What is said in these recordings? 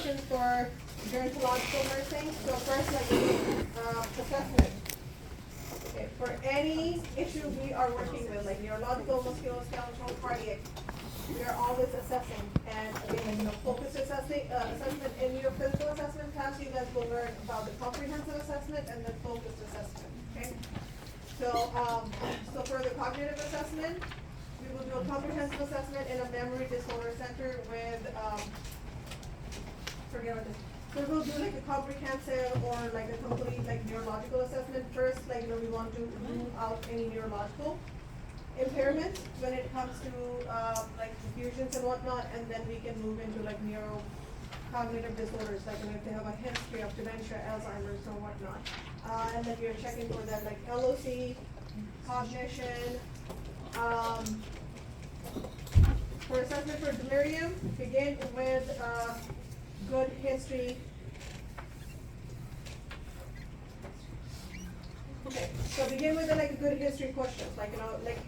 questions for gerontological nursing. So first, assessment. Okay, for any issue we are working with, like neurological, musculoskeletal, cardiac, we are always assessing. And again, focus assessment. In your physical assessment class, you guys will learn about the comprehensive assessment and the focused assessment. Okay. So, so for the cognitive assessment, we will do a comprehensive assessment in a memory disorder center with, so we'll do like a comprehensive or like a complete like neurological assessment first, we want to rule out any neurological impairments when it comes to like confusions and whatnot, and then we can move into like neurocognitive disorders, like if they have a history of dementia, Alzheimer's or whatnot. And then we are checking for them like LOC, cognition. For assessment for delirium, begin with good history. Okay, so begin with a good history questions,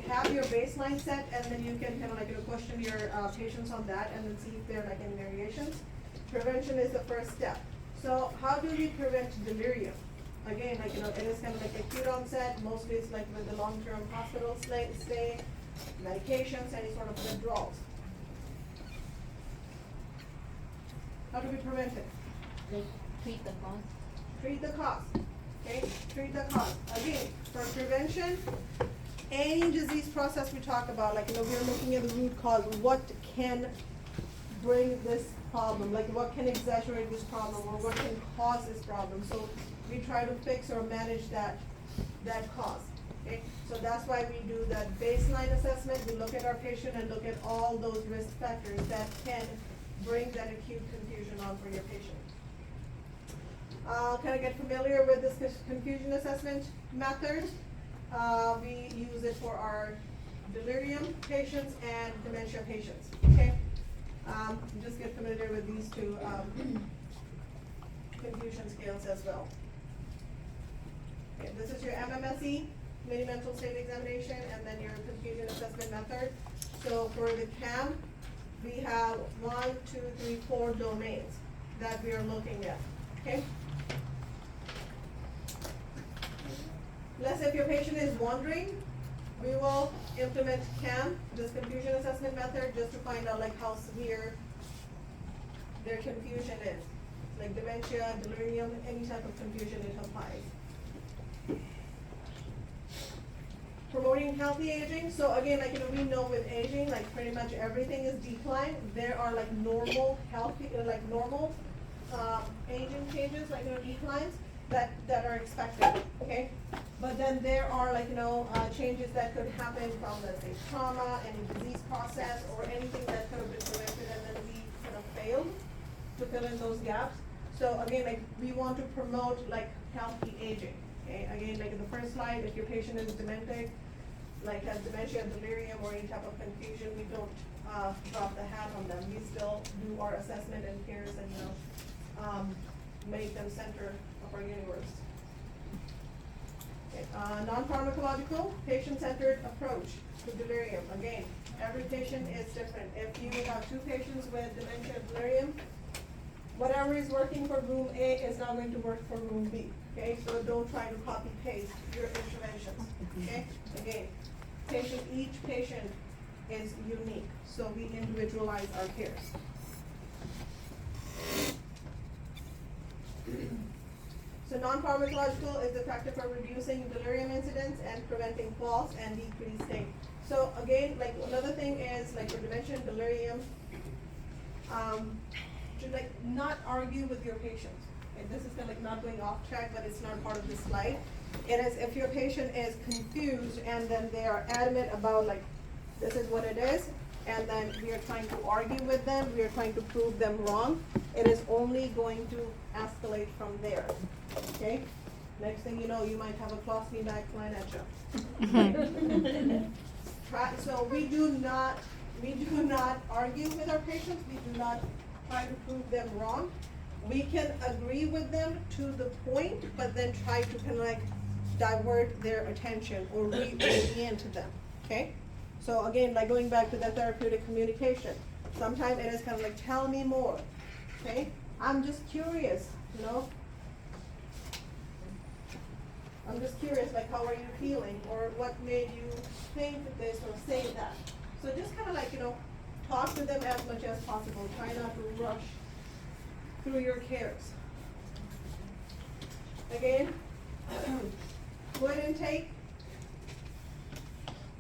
have your baseline set, and then you can question your patients on that, and then see if there are any variations. Prevention is the first step. So how do we prevent delirium? Again, it is acute onset. Mostly it's with the long-term hospital stay, medications, any sort of withdrawals. How do we prevent it? Treat the cause. Treat the cause. Okay, treat the cause. Again, for prevention, any disease process we talk about, we're looking at the root cause. What can bring this problem? What can exaggerate this problem, or what can cause this problem? So we try to fix or manage that cause. Okay, so that's why we do that baseline assessment. We look at our patient and look at all those risk factors that can bring that acute confusion on for your patient. Kind of get familiar with this confusion assessment method. We use it for our delirium patients and dementia patients. Okay, just get familiar with these two confusion scales as well. Okay, this is your MMSE, mini mental state examination, and then your confusion assessment method. So for the CAM, we have 1, 2, 3, 4 domains that we are looking at. Okay. Let's say if your patient is wandering, we will implement CAM, this confusion assessment method, just to find out how severe their confusion is. Like dementia, delirium, any type of confusion it applies. Promoting healthy aging. So again, we know with aging, pretty much everything is decline. There are normal healthy, normal aging changes, declines that are expected. Okay, but then there are changes that could happen from, let's say, trauma, any disease process, or anything that could have been prevented, and then we kind of failed to fill in those gaps. So again, we want to promote healthy aging. Okay, again, in the first slide, if your patient is demented, has dementia, delirium, or any type of confusion, we don't drop the hat on them. We still do our assessment and cares and make them center of our universe. Okay. Non-pharmacological, patient-centered approach to delirium. Again, every patient is different. If you have 2 patients with dementia and delirium, whatever is working for room A is not going to work for room B. Okay, so don't try to copy paste your interventions. Okay, again, each patient is unique, so we individualize our cares. So non-pharmacological is effective for reducing delirium incidence and preventing falls and decreased state. So again, another thing is for dementia and delirium, to not argue with your patients. And this is kind of not going off track, but it's not part of the slide. It is if your patient is confused and then they are adamant about this is what it is, and then we are trying to argue with them, we are trying to prove them wrong, it is only going to escalate from there. Okay? Next thing you know, you might have a colostomy bag flying at you. So we do not argue with our patients, we do not try to prove them wrong. We can agree with them to the point, but then try to kind of divert their attention or reorient them. Okay? So again, going back to the therapeutic communication, sometimes it is kind of tell me more. Okay? I'm just curious, you know? I'm just curious, like, how are you feeling, or what made you think this or say that? So just kind of like, you know, talk to them as much as possible. Try not to rush through your cares. Again, fluid intake,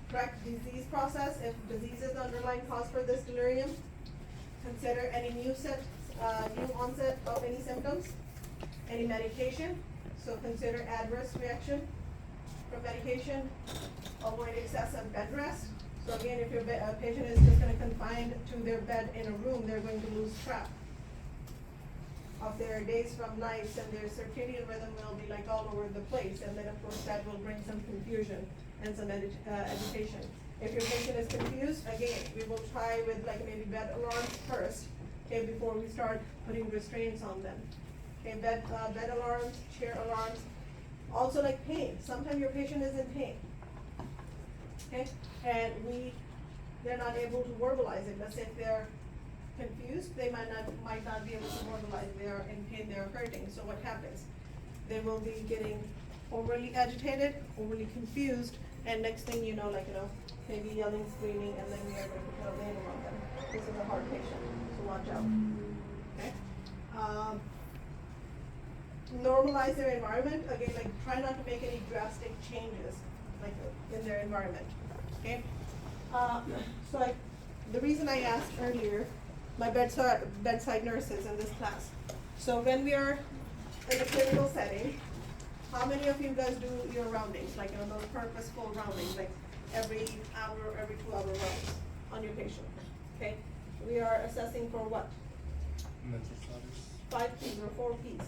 track disease process. If disease is the underlying cause for this delirium, consider any new onset of any symptoms, any medication. So consider adverse reaction from medication. Avoid excessive bed rest. So again, if your patient is just going to confine to their bed in a room, they're going to lose track of their days from nights, and their circadian rhythm will be like all over the place. And then of course that will bring some confusion and some agitation. If your patient is confused, again, we will try with like maybe bed alarms first, okay, before we start putting restraints on them. Okay, bed alarms, chair alarms. Also like pain. Sometimes your patient is in pain. Okay, and they're not able to verbalize it. Let's say if they're confused, they might not be able to verbalize. They are in pain, they are hurting. So what happens? They will be getting overly agitated, overly confused, and next thing you know, like, you know, maybe yelling, screaming, and then we are going to put a label on them. This is a heart patient, so watch out. Okay? Normalize their environment. Again, like, try not to make any drastic changes, like, in their environment. Okay? So like, the reason I asked earlier, my bedside nurses in this class. So when we are in a clinical setting, how many of you guys do your roundings, like, you know, those purposeful roundings, like every hour, every 2 hour rounds on your patient? Okay, we are assessing for what? Mental status. 5 P's or 4 P's.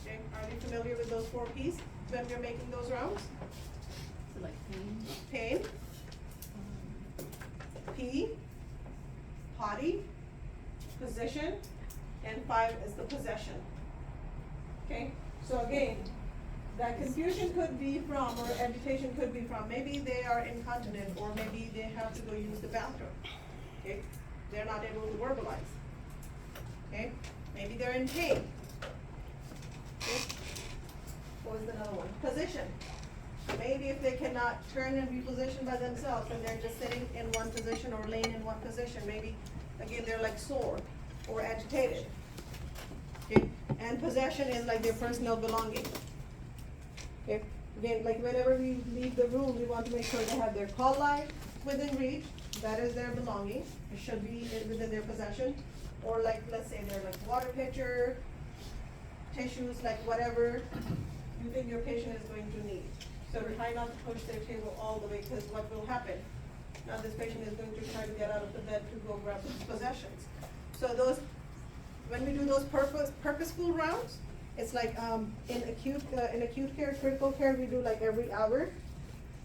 Okay, are you familiar with those 4 P's when we're making those rounds? So like pain. Pain, P, potty, position, and 5 is the possession. Okay, so again, that confusion could be from, or agitation could be from, maybe they are incontinent, or maybe they have to go use the bathroom. Okay, they're not able to verbalize. Okay, maybe they're in pain. Okay, what was another one? Position. Maybe if they cannot turn and reposition by themselves, and they're just sitting in one position or laying in one position, maybe, again, they're like sore or agitated. Okay, and possession is like their personal belonging. Okay, again, like whenever we leave the room, we want to make sure they have their call light within reach. That is their belonging. It should be within their possession. Or like, let's say they're like water pitcher, tissues, like whatever you think your patient is going to need. So try not to push their table all the way, because what will happen? Now this patient is going to try to get out of the bed to go grab his possessions. So those, when we do those purposeful rounds, it's like in acute care, critical care, we do like every hour.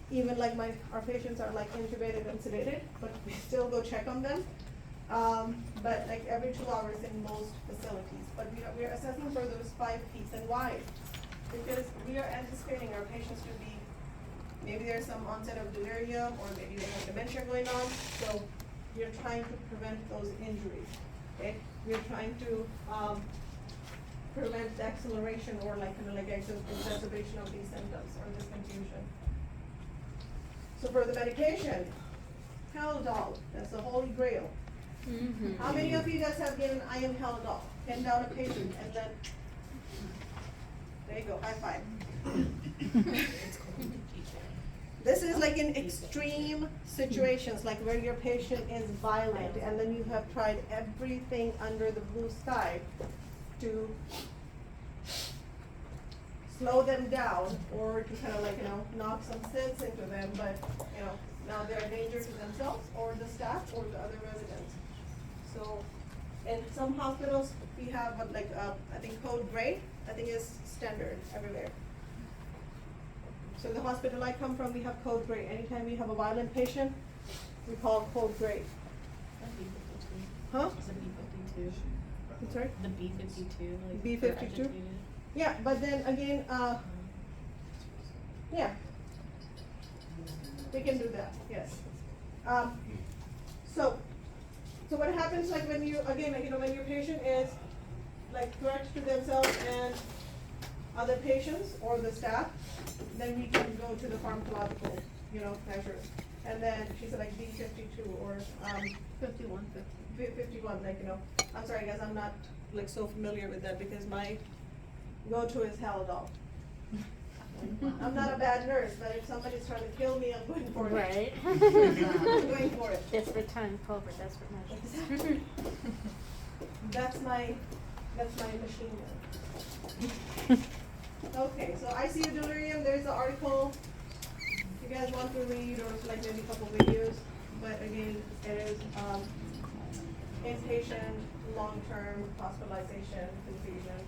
Even like our patients are like intubated and sedated, but we still go check on them. But like every 2 hours in most facilities. But we are assessing for those 5 P's. And why? Because we are anticipating our patients to be, maybe there's some onset of delirium, or maybe they have dementia going on. So we are trying to prevent those injuries. Okay, we are trying to prevent the acceleration or like exacerbation of these symptoms or this confusion. So for the medication, Haldol, that's the holy grail. Mm-hmm. How many of you guys have given IM Haldol? Pin down a patient and then, there you go, high five. This is like in extreme situations, like where your patient is violent, and then you have tried everything under the blue sky to slow them down, or to kind of like, you know, knock some sense into them, but, you know, now they're a danger to themselves or the staff or the other residents. So in some hospitals, we have what, like, I think code gray, I think is standard everywhere. So the hospital I come from, we have code gray. Anytime we have a violent patient, we call code gray. Huh? Is it B-52? I'm sorry? The B-52, like. B-52? for agitated? Yeah, but then again, yeah, we can do that, yes. So what happens, like when you, again, like, you know, when your patient is like threat to themselves and other patients or the staff, then we can go to the pharmacological, measures. And then she said like D52 or, 51, 51, like, I'm sorry guys, I'm not like so familiar with that because my go-to is Haldol. I'm not a bad nurse, but if somebody's trying to kill me, I'm going for it. Right. I'm going for it. Desperate time call for desperate measures. That's my machine gun. Okay, so ICU delirium, there's the article. If you guys want to read or like maybe a couple videos, but again, it is inpatient, long-term hospitalization, confusion.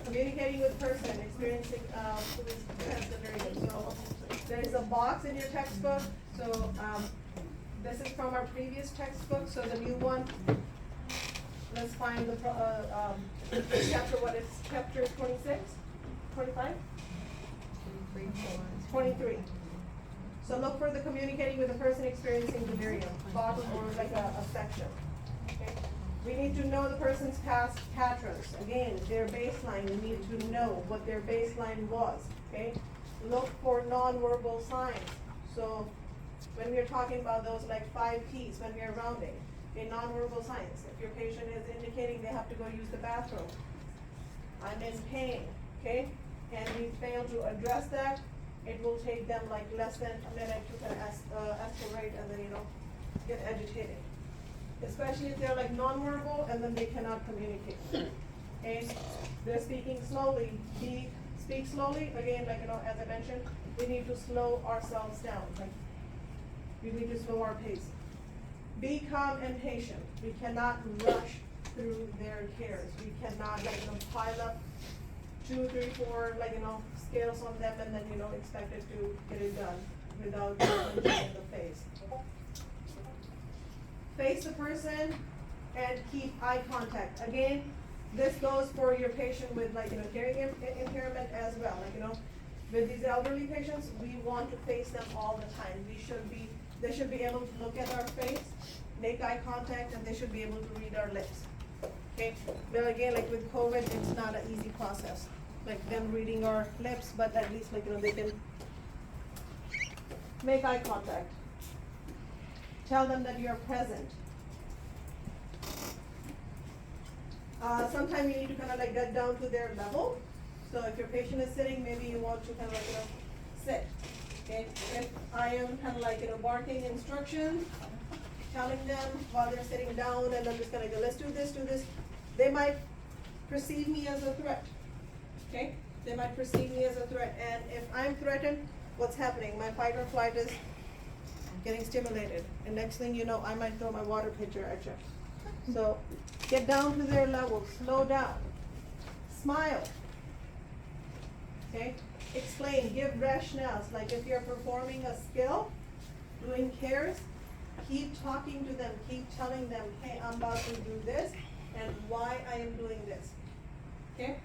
Communicating with person experiencing who has delirium. So there is a box in your textbook. So this is from our previous textbook. So the new one. Let's find the chapter. What is chapter 26, 25, 23. So look for the communicating with a person experiencing delirium box or like a section. Okay. We need to know the person's past patterns. Again, their baseline, we need to know what their baseline was, okay? Look for nonverbal signs. So when we're talking about those like 5 P's, when we're rounding, okay, nonverbal signs. If your patient is indicating they have to go use the bathroom, I'm in pain, okay? And we fail to address that, it will take them like less than a minute to kind of escalate and then, get agitated. Especially if they're like nonverbal and then they cannot communicate. Okay, they're speaking slowly. Speak slowly. Again, like as I mentioned, we need to slow ourselves down. Like we need to slow our pace. Be calm and patient. We cannot rush through their cares. We cannot pile up 2, 3, 4 scales on them and then expect it to get it done without changing the face. Face the person and keep eye contact. Again, this goes for your patient with hearing impairment as well. With these elderly patients, we want to face them all the time. They should be able to look at our face, make eye contact, and they should be able to read our lips. Okay, but again, with COVID, it's not an easy process. Them reading our lips, but at least they can make eye contact. Tell them that you're present. Sometimes you need to kind of get down to their level. So if your patient is sitting, maybe you want to kind of sit. Okay. If I am kind of barking instructions, telling them while they're sitting down, and I'm just gonna go, let's do this. They might perceive me as a threat. Okay. They might perceive me as a threat, and if I'm threatened, what's happening? My fight or flight is getting stimulated, and next thing you know, I might throw my water pitcher at you. So get down to their level, slow down, smile, okay? Explain, give rationales. Like if you're performing a skill, doing cares, keep talking to them, keep telling them, hey, I'm about to do this and why I am doing this, okay?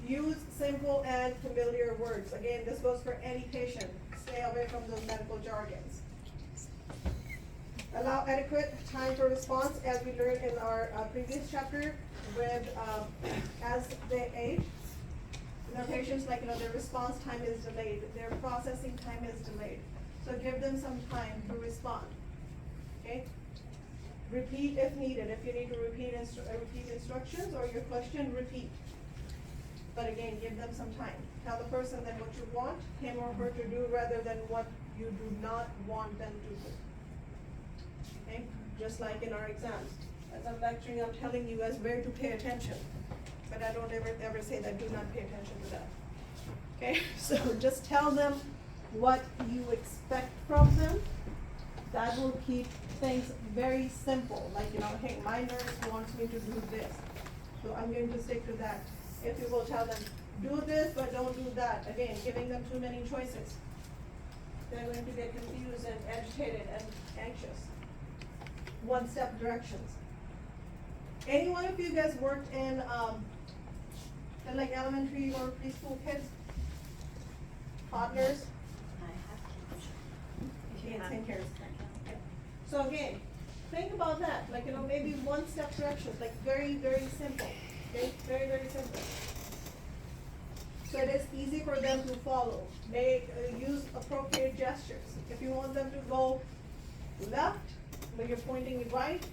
Use simple and familiar words. Again, this goes for any patient. Stay away from those medical jargons. Allow adequate time for response, as we learned in our previous chapter. With as they age, their patients their response time is delayed, their processing time is delayed. So give them some time to respond. Okay. Repeat if needed. If you need to repeat instructions or your question, repeat. But again, give them some time. Tell the person that what you want him or her to do rather than what you do not want them to do. Okay? Just like in our exams. As I'm lecturing, I'm telling you guys where to pay attention. But I don't ever say that do not pay attention to that. Okay? So just tell them what you expect from them. That will keep things very simple. Hey, my nurse wants me to do this. So I'm going to stick to that. If you will tell them, do this, but don't do that. Again, giving them too many choices. They're going to get confused and agitated and anxious. One-step directions. Any one of you guys worked in elementary or preschool kids? Toddlers? I have kids. Kids and kids. Okay. So again, think about that, like, maybe one-step directions, like very, very simple, okay, very, very simple. So it is easy for them to follow. They use appropriate gestures. If you want them to go left, but you're pointing right,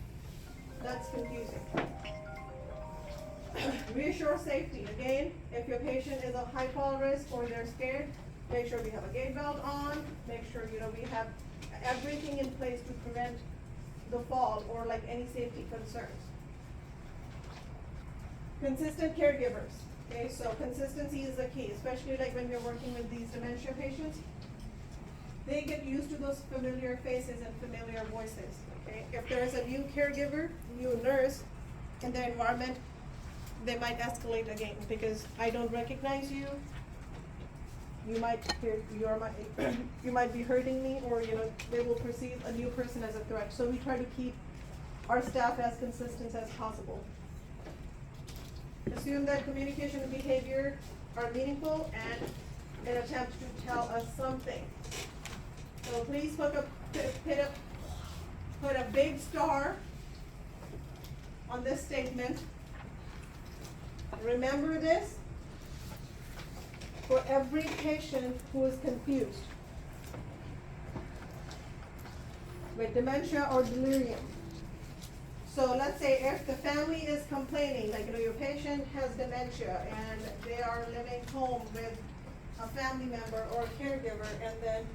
that's confusing. Reassure safety. Again, if your patient is a high fall risk or they're scared, make sure we have a gait belt on, make sure, we have everything in place to prevent the fall or like any safety concerns. Consistent caregivers. Okay, so consistency is the key, especially like when you're working with these dementia patients. They get used to those familiar faces and familiar voices, okay? If there's a new caregiver, new nurse in their environment, they might escalate again because I don't recognize you. You might you might be hurting me, or they will perceive a new person as a threat. So we try to keep our staff as consistent as possible. Assume that communication and behavior are meaningful and an attempt to tell us something. So please put a big star on this statement. Remember this for every patient who is confused with dementia or delirium. So let's say if the family is complaining, like your patient has dementia and they are living home with a family member or a caregiver, and then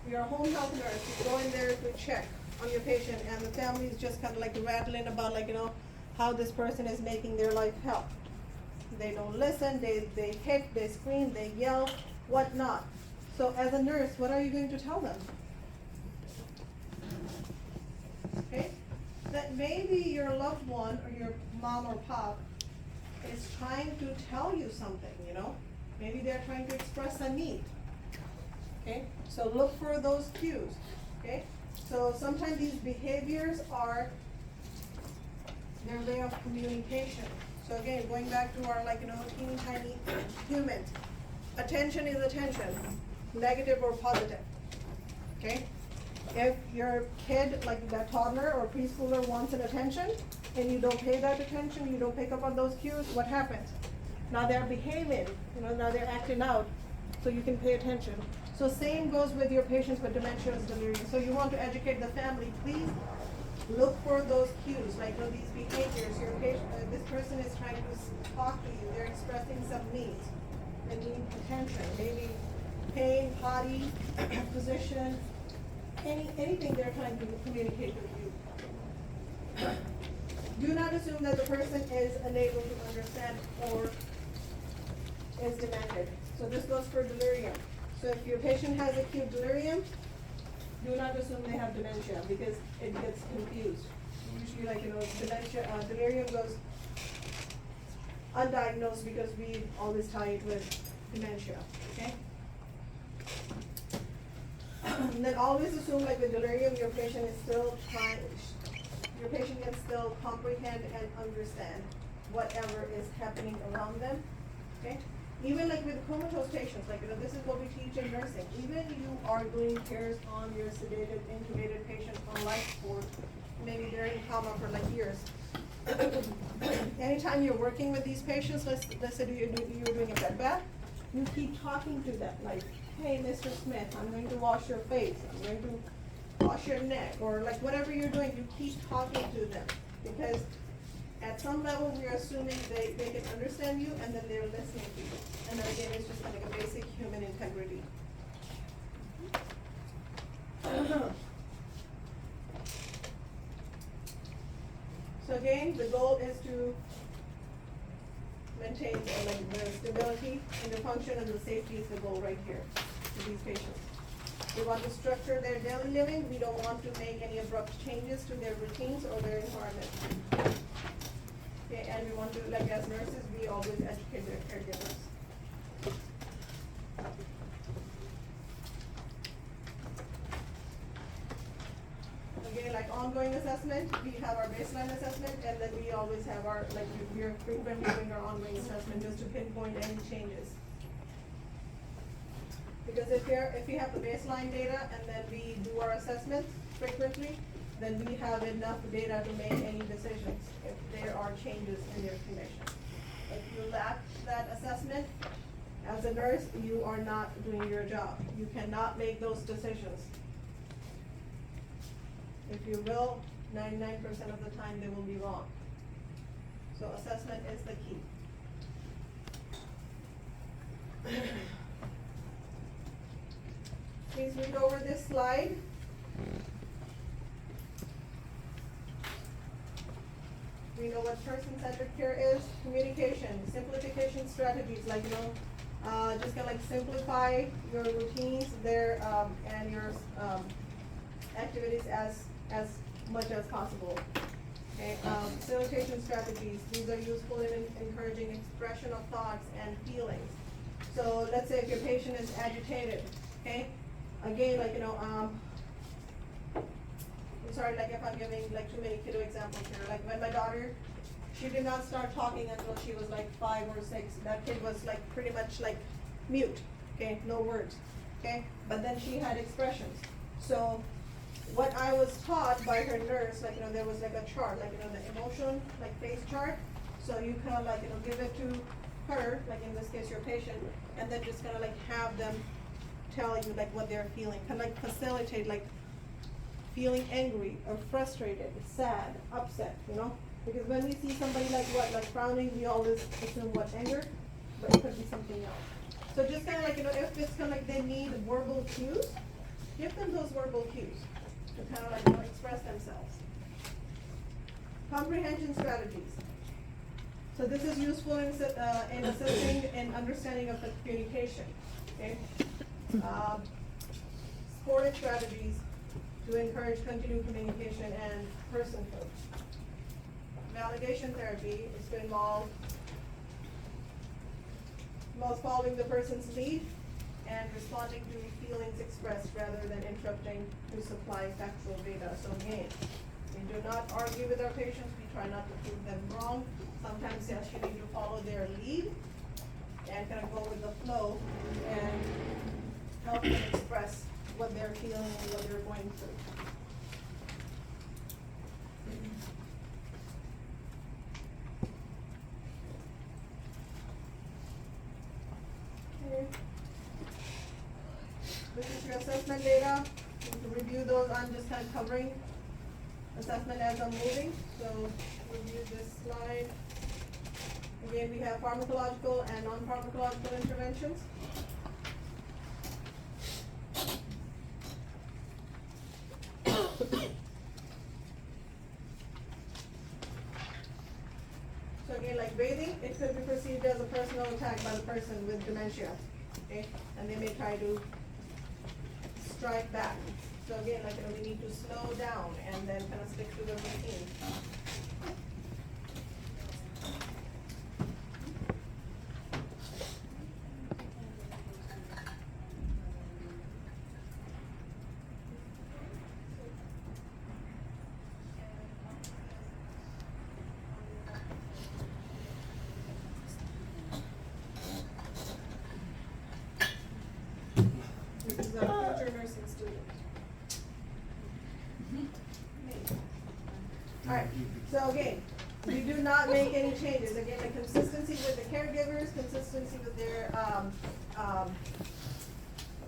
your home health nurse is going there to check on your patient, and the family is just kind of like rattling about how this person is making their life hell. They don't listen, they kick, they scream, they yell, whatnot. So as a nurse, what are you going to tell them? Okay? That maybe your loved one or your mom or pop is trying to tell you something, Maybe they're trying to express a need. Okay? So look for those cues. Okay? So sometimes these behaviors are their way of communication. So again, going back to our teeny tiny humans. Attention is attention, negative or positive. Okay? If your kid, like that toddler or preschooler, wants an attention and you don't pay that attention, you don't pick up on those cues, what happens? Now they're behaving, now they're acting out, so you can pay attention. So same goes with your patients with dementia and delirium. So you want to educate the family, please look for those cues, like these behaviors. Your patient, this person is trying to talk to you, they're expressing some needs and need attention, maybe pain, potty, position, anything they're trying to communicate with you. Do not assume that the person is unable to understand or is demented. So this goes for delirium. So if your patient has acute delirium, do not assume they have dementia because it gets confused. Usually dementia, delirium goes undiagnosed because we always tie it with dementia, okay? And then always assume with delirium, your patient can still comprehend and understand whatever is happening around them, okay? Even with comatose patients, this is what we teach in nursing. Even you are doing cares on your sedated, intubated patient on life support, maybe they're in coma for years. Anytime you're working with these patients, let's say you're doing a bed bath, you keep talking to them hey, Mr. Smith, I'm going to wash your face, I'm going to wash your neck, or whatever you're doing, you keep talking to them. Because at some level, we're assuming they can understand you, and then they're listening to you. And then again, it's just a basic human integrity. So again, the goal is to maintain the stability and the function, and the safety is the goal right here for these patients. We want to structure their daily living. We don't want to make any abrupt changes to their routines or their environment. Okay, and we want to, as nurses, we always educate their caregivers. Again, ongoing assessment, we have our baseline assessment, and then we always have our, we're frequently doing our ongoing assessment just to pinpoint any changes. Because if you have the baseline data and then we do our assessments frequently, then we have enough data to make any decisions if there are changes in their condition. If you lack that assessment, as a nurse, you are not doing your job. You cannot make those decisions. If you will, 99% of the time they will be wrong. So assessment is the key. Please read over this slide. We know what person-centered care is. Communication, simplification strategies, like, just kind of like simplify your routines there, and your, activities as much as possible. Okay, facilitation strategies, these are useful in encouraging expression of thoughts and feelings. So let's say if your patient is agitated, okay, again, like, I'm sorry, like if I'm giving like too many kiddo examples here, like when my daughter, she did not start talking until she was like 5 or 6. That kid was like pretty much like mute, okay, no words, okay, but then she had expressions. So what I was taught by her nurse, like, there was like a chart, like, the emotion, like face chart. So you kind of like, give it to her, like in this case your patient, and then just kind of like have them tell you like what they're feeling, kind of like facilitate like feeling angry or frustrated, sad, upset, because when we see somebody like frowning, we always assume what, anger, but it could be something else. So just kind of like, if it's kind of like they need verbal cues, give them those verbal cues to kind of like, express themselves. Comprehension strategies. So this is useful in assessing and understanding of the communication, okay? Supportive strategies to encourage continued communication and personhood. Validation therapy is to involve following the person's lead and responding to feelings expressed rather than interrupting to supply factual data. So again, we do not argue with our patients, we try not to prove them wrong. Sometimes yes, you need to follow their lead and kind of go with the flow and help them express what they're feeling and what they're going through. Okay. This is your assessment data. To review those, I'm just kind of covering assessment as I'm moving. So review this slide. Again, we have pharmacological and non-pharmacological interventions. So again, like bathing, it could be perceived as a personal attack by the person with dementia, okay? And they may try to strike back. So again, like, we need to slow down and then kind of stick to the routine. This is a future nursing student. Alright, so again, we do not make any changes. Again, the consistency with the caregivers, consistency with their,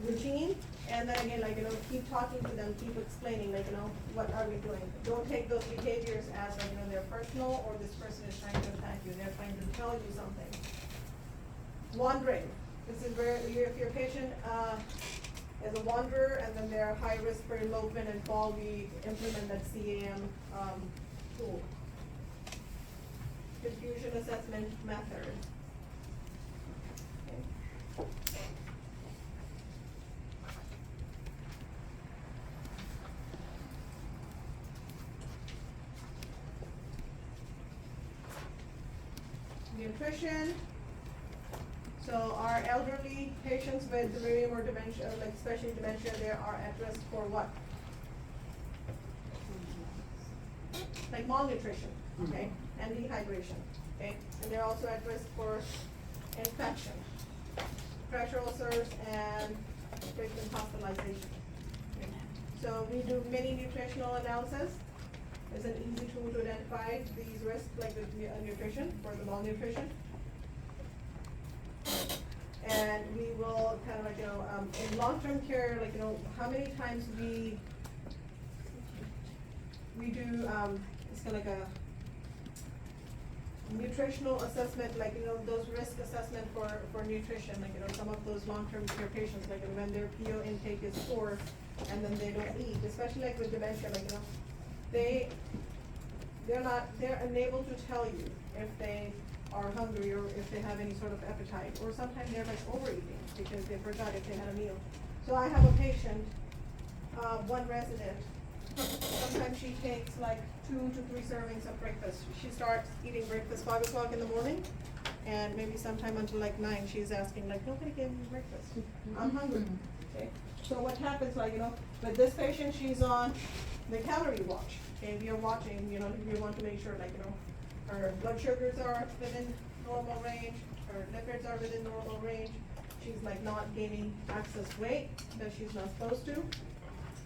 routine, and then again, like, keep talking to them, keep explaining, like, what are we doing? Don't take those behaviors as, like, they're personal, or this person is trying to attack you, they're trying to tell you something. Wandering, this is where, if your patient, is a wanderer, and then they're high risk for elopement and fall, we implement that CAM, tool. Confusion assessment method. Okay. Nutrition. So our elderly patients with delirium or dementia, like especially dementia, they are at risk for what? Like malnutrition, okay, and dehydration, okay, and they're also at risk for infection, pressure ulcers, and frequent hospitalization. Okay. So we do mini nutritional analysis. It's an easy tool to identify these risks like with nutrition for the malnutrition. And we will kind of like, in long-term care, like, how many times we do, it's kind of like a nutritional assessment, like, those risk assessment for nutrition, like, some of those long-term care patients, like, when their PO intake is poor and then they don't eat, especially like with dementia, like, they're unable to tell you if they are hungry or if they have any sort of appetite, or sometimes they're like overeating because they forgot if they had a meal. So I have a patient, one resident, sometimes she takes like 2 to 3 servings of breakfast. She starts eating breakfast 5 o'clock in the morning, and maybe sometime until like 9, she's asking like, nobody gave me breakfast, I'm hungry. Okay. So what happens, like, with this patient, she's on the calorie watch. Okay, we are watching, we want to make sure, like, her blood sugars are within normal range, her lipids are within normal range. She's like not gaining excess weight that she's not supposed to.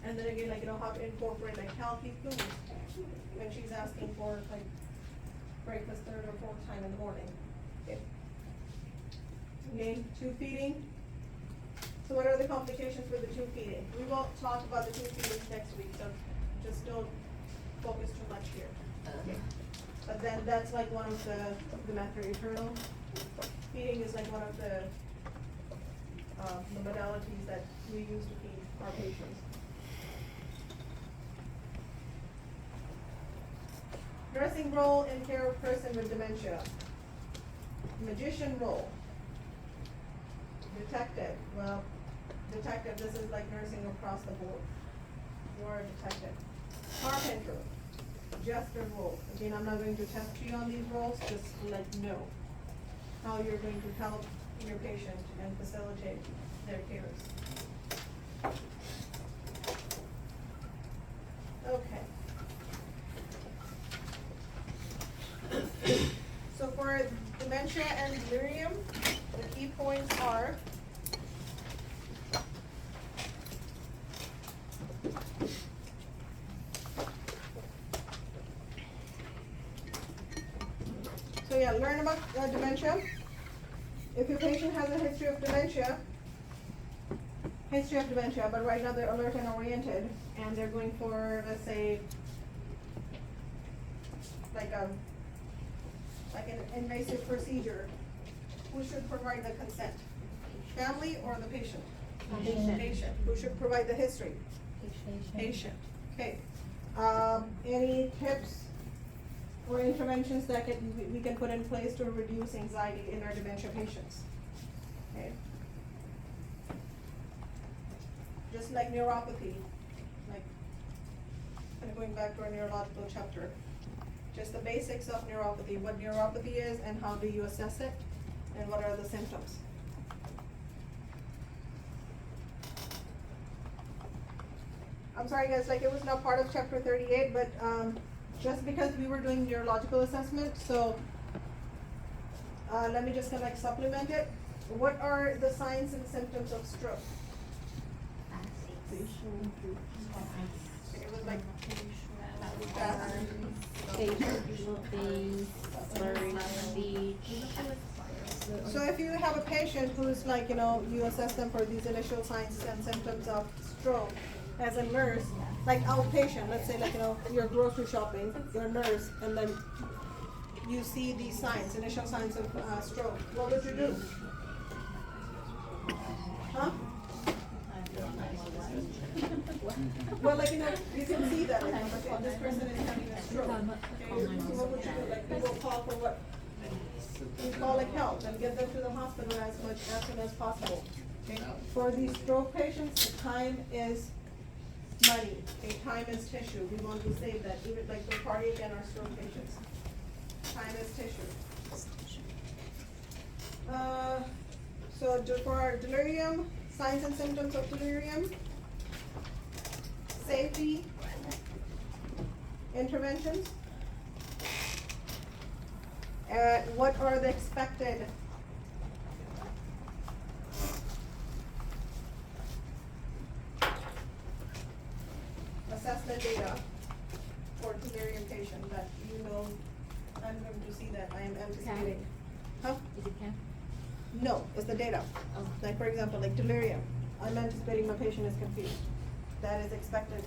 And then again, like, how to incorporate like healthy foods when she's asking for like breakfast 3rd or 4th time in the morning. Okay. Again, tube feeding. So what are the complications with the tube feeding? We will talk about the tube feeding next week, so just don't focus too much here. Okay. But then that's like one of the maternal feeding is like one of the modalities that we use to feed our patients. Nursing role in care of person with dementia. Magician role. Detective. Well, detective, this is like nursing across the board. You're a detective. Carpenter. Jester role. Again, I'm not going to test you on these roles, just to let you know how you're going to help your patient and facilitate their cares. Okay. So for dementia and delirium, the key points are learn about dementia. If your patient has a history of dementia, but right now they're alert and oriented, and they're going for, let's say, like an invasive procedure, who should provide the consent? Family or the patient? Patient. Who should provide the history? Patient. Okay. Any tips or interventions that we can put in place to reduce anxiety in our dementia patients? Okay. Just like neuropathy, like kind of going back to our neurological chapter. Just the basics of neuropathy, what neuropathy is and how do you assess it, and what are the symptoms. I'm sorry guys, like it was not part of chapter 38, but just because we were doing neurological assessment, so let me just kind of like supplement it. What are the signs and symptoms of stroke? It was like slurring speech. So if you have a patient who's like, you assess them for these initial signs and symptoms of stroke as a nurse, like outpatient, let's say like, you're grocery shopping, you're a nurse, and then you see these signs, initial signs of stroke, what would you do? Huh? Well, like, you can see that, like, okay, this person is having a stroke. Okay, so what would you do? Like, you will call for what? You call like help and get them to the hospital as soon as possible. Okay? For these stroke patients, the time is money. Okay? Time is tissue. We want to save that, even like for cardiac and our stroke patients. Time is tissue. So for our delirium, signs and symptoms of delirium, safety, interventions. What are the expected see that I am anticipating. Huh? Is it camp? No, it's the data. Oh. Like for example, like delirium, I'm anticipating my patient is confused. That is expected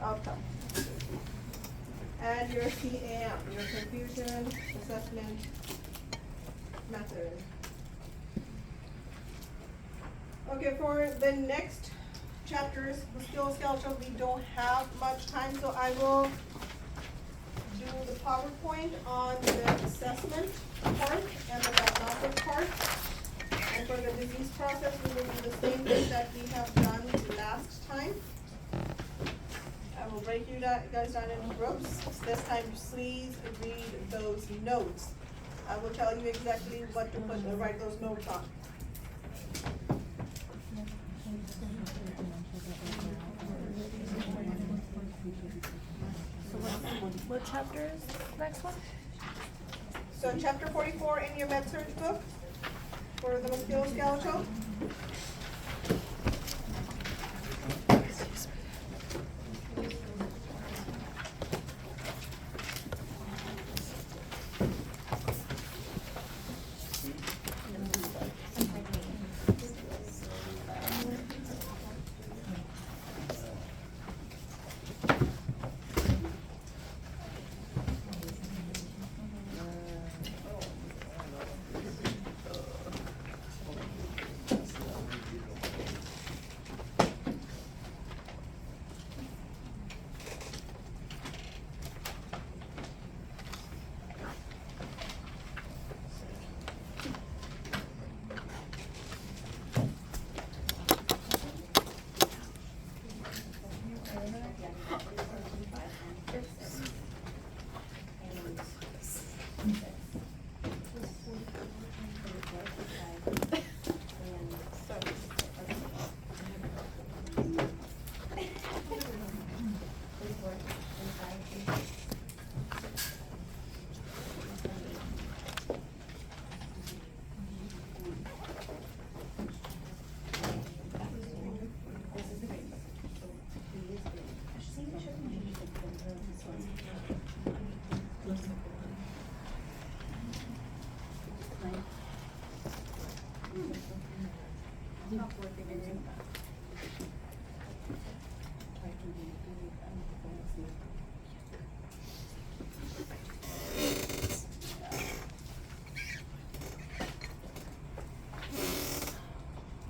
outcome. And your CAM, your confusion assessment method. Okay, for the next chapters, musculoskeletal, we don't have much time, so I will do the PowerPoint on the assessment part and the diagnostic part. And for the disease process, we will do the same thing that we have done last time. I will break you guys down into groups. This time, please read those notes. I will tell you exactly what to write those notes on. So what chapter is the next one? So chapter 44 in your med-surg book for the musculoskeletal.